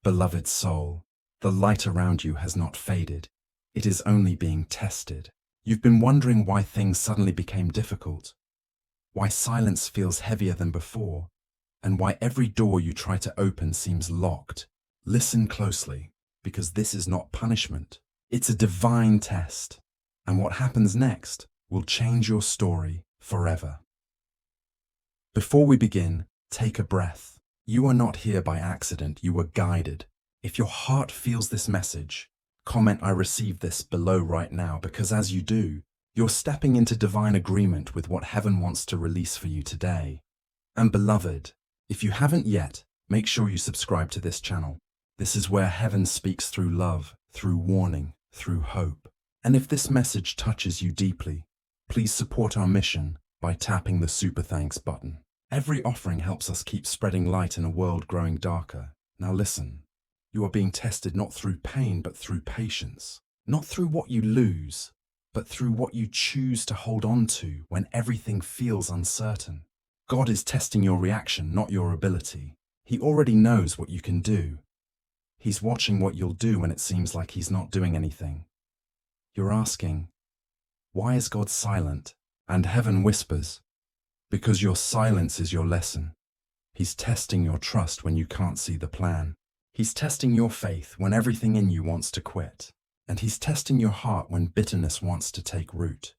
Beloved soul, the light around you has not faded. It is only being tested. You've been wondering why things suddenly became difficult, why silence feels heavier than before, and why every door you try to open seems locked. Listen closely, because this is not punishment. It's a divine test, and what happens next will change your story forever. Before we begin, take a breath. You are not here by accident, you were guided. If your heart feels this message, comment "I receive this" below right now, because as you do, you're stepping into divine agreement with what heaven wants to release for you today. And beloved, if you haven't yet, make sure you subscribe to this channel. This is where heaven speaks through love, through warning, through hope. And if this message touches you deeply, please support our mission by tapping the Super Thanks button. Every offering helps us keep spreading light in a world growing darker. Now listen, you are being tested not through pain but through patience. Not through what you lose, but through what you choose to hold on to when everything feels uncertain. God is testing your reaction, not your ability. He already knows what you can do. He's watching what you'll do when it seems like He's not doing anything. You're asking, why is God silent? And heaven whispers, because your silence is your lesson. He's testing your trust when you can't see the plan. He's testing your faith when everything in you wants to quit. And He's testing your heart when bitterness wants to take root.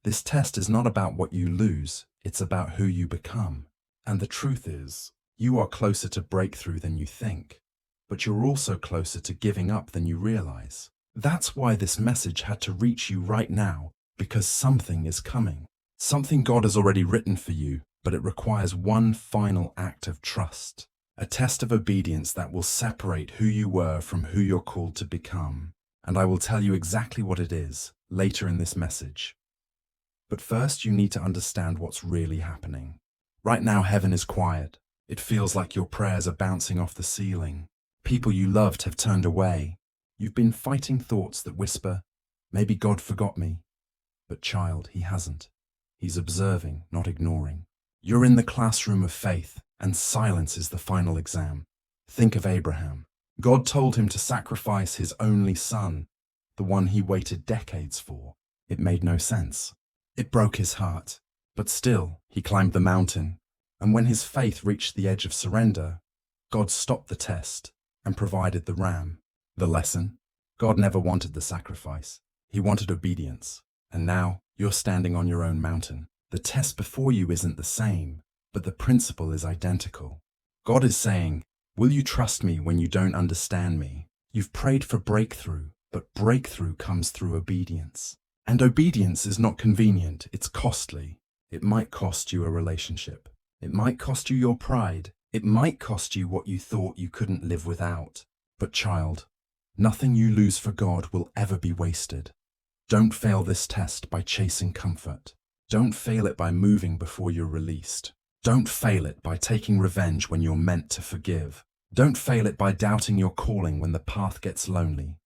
This test is not about what you lose, it's about who you become. And the truth is, you are closer to breakthrough than you think, but you're also closer to giving up than you realize. That's why this message had to reach you right now, because something is coming. Something God has already written for you, but it requires one final act of trust. A test of obedience that will separate who you were from who you're called to become. And I will tell you exactly what it is later in this message. But first, you need to understand what's really happening. Right now, heaven is quiet. It feels like your prayers are bouncing off the ceiling. People you loved have turned away. You've been fighting thoughts that whisper, maybe God forgot me. But child, He hasn't. He's observing, not ignoring. You're in the classroom of faith, and silence is the final exam. Think of Abraham. God told him to sacrifice his only son, the one he waited decades for. It made no sense. It broke his heart. But still, he climbed the mountain. And when his faith reached the edge of surrender, God stopped the test and provided the ram. The lesson? God never wanted the sacrifice. He wanted obedience. And now, you're standing on your own mountain. The test before you isn't the same, but the principle is identical. God is saying, will you trust me when you don't understand me? You've prayed for breakthrough, but breakthrough comes through obedience. And obedience is not convenient, it's costly. It might cost you a relationship. It might cost you your pride. It might cost you what you thought you couldn't live without. But child, nothing you lose for God will ever be wasted. Don't fail this test by chasing comfort. Don't fail it by moving before you're released. Don't fail it by taking revenge when you're meant to forgive. Don't fail it by doubting your calling when the path gets lonely.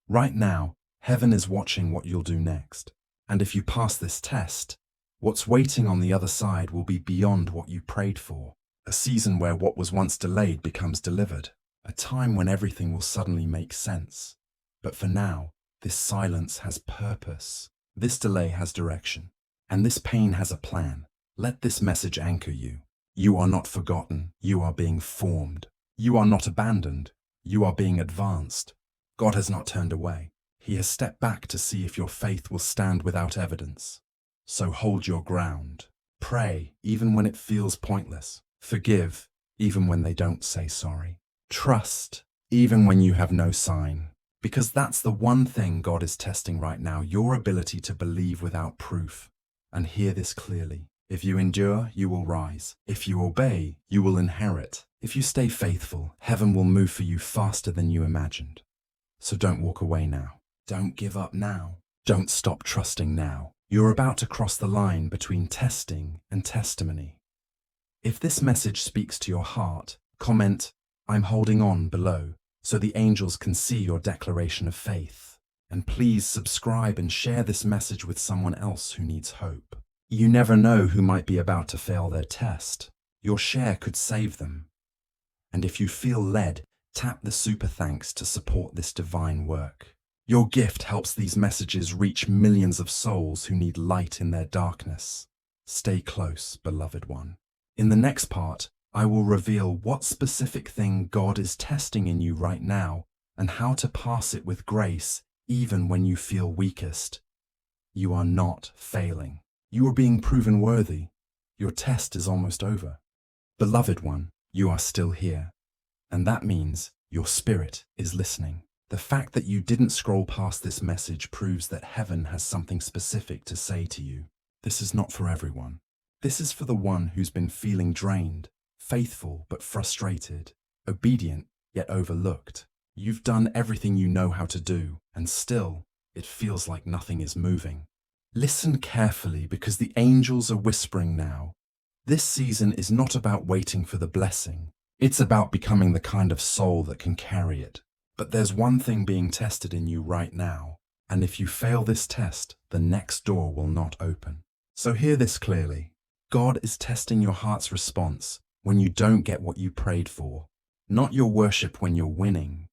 Right now, heaven is watching what you'll do next. And if you pass this test, what's waiting on the other side will be beyond what you prayed for. A season where what was once delayed becomes delivered. A time when everything will suddenly make sense. But for now, this silence has purpose. This delay has direction. And this pain has a plan. Let this message anchor you. You are not forgotten. You are being formed. You are not abandoned. You are being advanced. God has not turned away. He has stepped back to see if your faith will stand without evidence. So hold your ground. Pray, even when it feels pointless. Forgive, even when they don't say sorry. Trust, even when you have no sign. Because that's the one thing God is testing right now, your ability to believe without proof. And hear this clearly. If you endure, you will rise. If you obey, you will inherit. If you stay faithful, heaven will move for you faster than you imagined. So don't walk away now. Don't give up now. Don't stop trusting now. You're about to cross the line between testing and testimony. If this message speaks to your heart, comment, "I'm holding on" below, so the angels can see your declaration of faith. And please subscribe and share this message with someone else who needs hope. You never know who might be about to fail their test. Your share could save them. And if you feel led, Tap the super thanks to support this divine work. Your gift helps these messages reach millions of souls who need light in their darkness. Stay close, beloved one. In the next part, I will reveal what specific thing God is testing in you right now and how to pass it with grace even when you feel weakest. You are not failing. You are being proven worthy. Your test is almost over. Beloved one, you are still here. And that means your spirit is listening. The fact that you didn't scroll past this message proves that heaven has something specific to say to you. This is not for everyone. This is for the one who's been feeling drained, faithful but frustrated, obedient yet overlooked. You've done everything you know how to do, and still, it feels like nothing is moving. Listen carefully because the angels are whispering now. This season is not about waiting for the blessing. It's about becoming the kind of soul that can carry it. But there's one thing being tested in you right now, and if you fail this test, the next door will not open. So hear this clearly. God is testing your heart's response when you don't get what you prayed for. Not your worship when you're winning,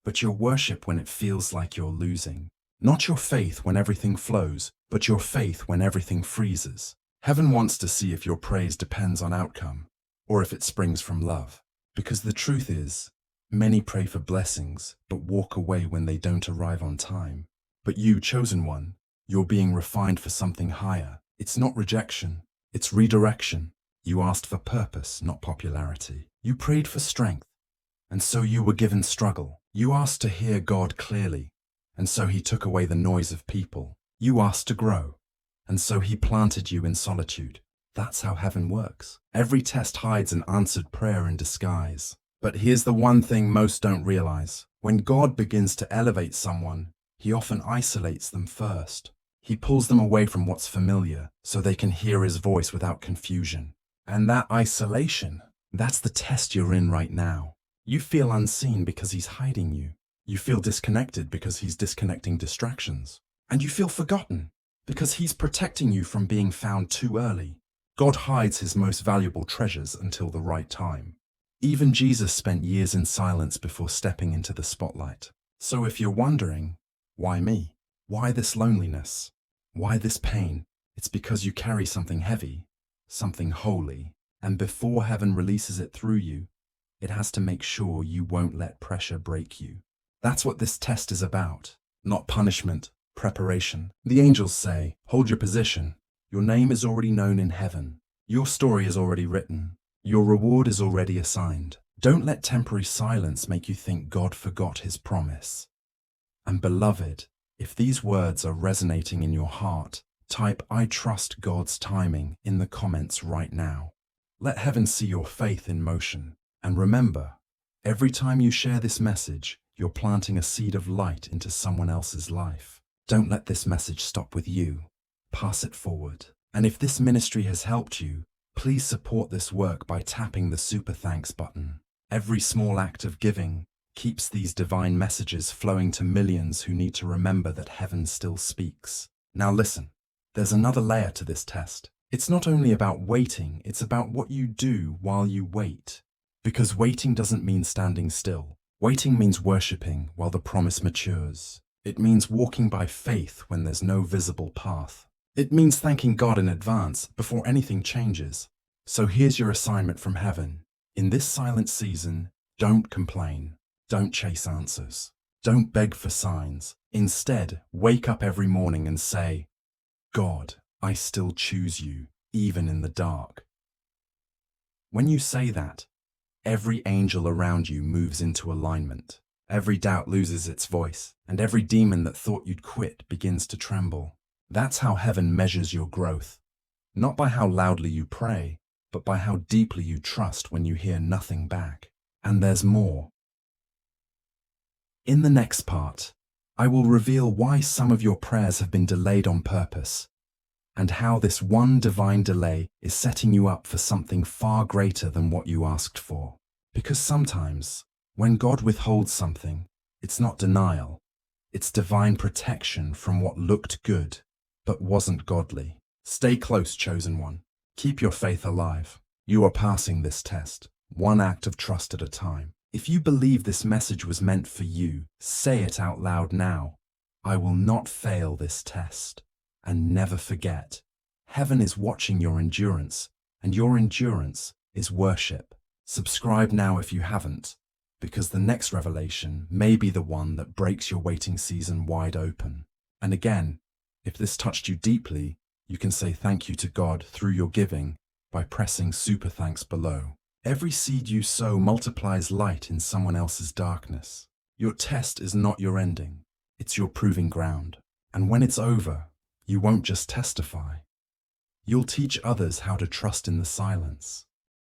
but your worship when it feels like you're losing. Not your faith when everything flows, but your faith when everything freezes. Heaven wants to see if your praise depends on outcome, or if it springs from love. Because the truth is, many pray for blessings, but walk away when they don't arrive on time. But you, chosen one, you're being refined for something higher. It's not rejection, it's redirection. You asked for purpose, not popularity. You prayed for strength, and so you were given struggle. You asked to hear God clearly, and so He took away the noise of people. You asked to grow, and so He planted you in solitude. That's how heaven works. Every test hides an answered prayer in disguise. But here's the one thing most don't realize. When God begins to elevate someone, He often isolates them first. He pulls them away from what's familiar so they can hear His voice without confusion. And that isolation, that's the test you're in right now. You feel unseen because He's hiding you. You feel disconnected because He's disconnecting distractions. And you feel forgotten because He's protecting you from being found too early. God hides His most valuable treasures until the right time. Even Jesus spent years in silence before stepping into the spotlight. So if you're wondering, why me? Why this loneliness? Why this pain? It's because you carry something heavy, something holy, and before heaven releases it through you, it has to make sure you won't let pressure break you. That's what this test is about. Not punishment, preparation. The angels say, hold your position. Your name is already known in heaven. Your story is already written. Your reward is already assigned. Don't let temporary silence make you think God forgot His promise. And beloved, if these words are resonating in your heart, type "I trust God's timing" in the comments right now. Let heaven see your faith in motion. And remember, every time you share this message, you're planting a seed of light into someone else's life. Don't let this message stop with you. Pass it forward. And if this ministry has helped you, please support this work by tapping the Super Thanks button. Every small act of giving keeps these divine messages flowing to millions who need to remember that heaven still speaks. Now listen, there's another layer to this test. It's not only about waiting, it's about what you do while you wait. Because waiting doesn't mean standing still. Waiting means worshiping while the promise matures. It means walking by faith when there's no visible path. It means thanking God in advance before anything changes. So here's your assignment from heaven. In this silent season, don't complain. Don't chase answers. Don't beg for signs. Instead, wake up every morning and say, God, I still choose you, even in the dark. When you say that, every angel around you moves into alignment. Every doubt loses its voice, and every demon that thought you'd quit begins to tremble. That's how heaven measures your growth. Not by how loudly you pray, but by how deeply you trust when you hear nothing back. And there's more. In the next part, I will reveal why some of your prayers have been delayed on purpose, and how this one divine delay is setting you up for something far greater than what you asked for. Because sometimes, when God withholds something, it's not denial. It's divine protection from what looked good, but wasn't godly. Stay close, chosen one. Keep your faith alive. You are passing this test, one act of trust at a time. If you believe this message was meant for you, say it out loud now. I will not fail this test. And never forget, heaven is watching your endurance, and your endurance is worship. Subscribe now if you haven't, because the next revelation may be the one that breaks your waiting season wide open. And again, if this touched you deeply, you can say thank you to God through your giving by pressing super thanks below. Every seed you sow multiplies light in someone else's darkness. Your test is not your ending, it's your proving ground. And when it's over, you won't just testify. You'll teach others how to trust in the silence.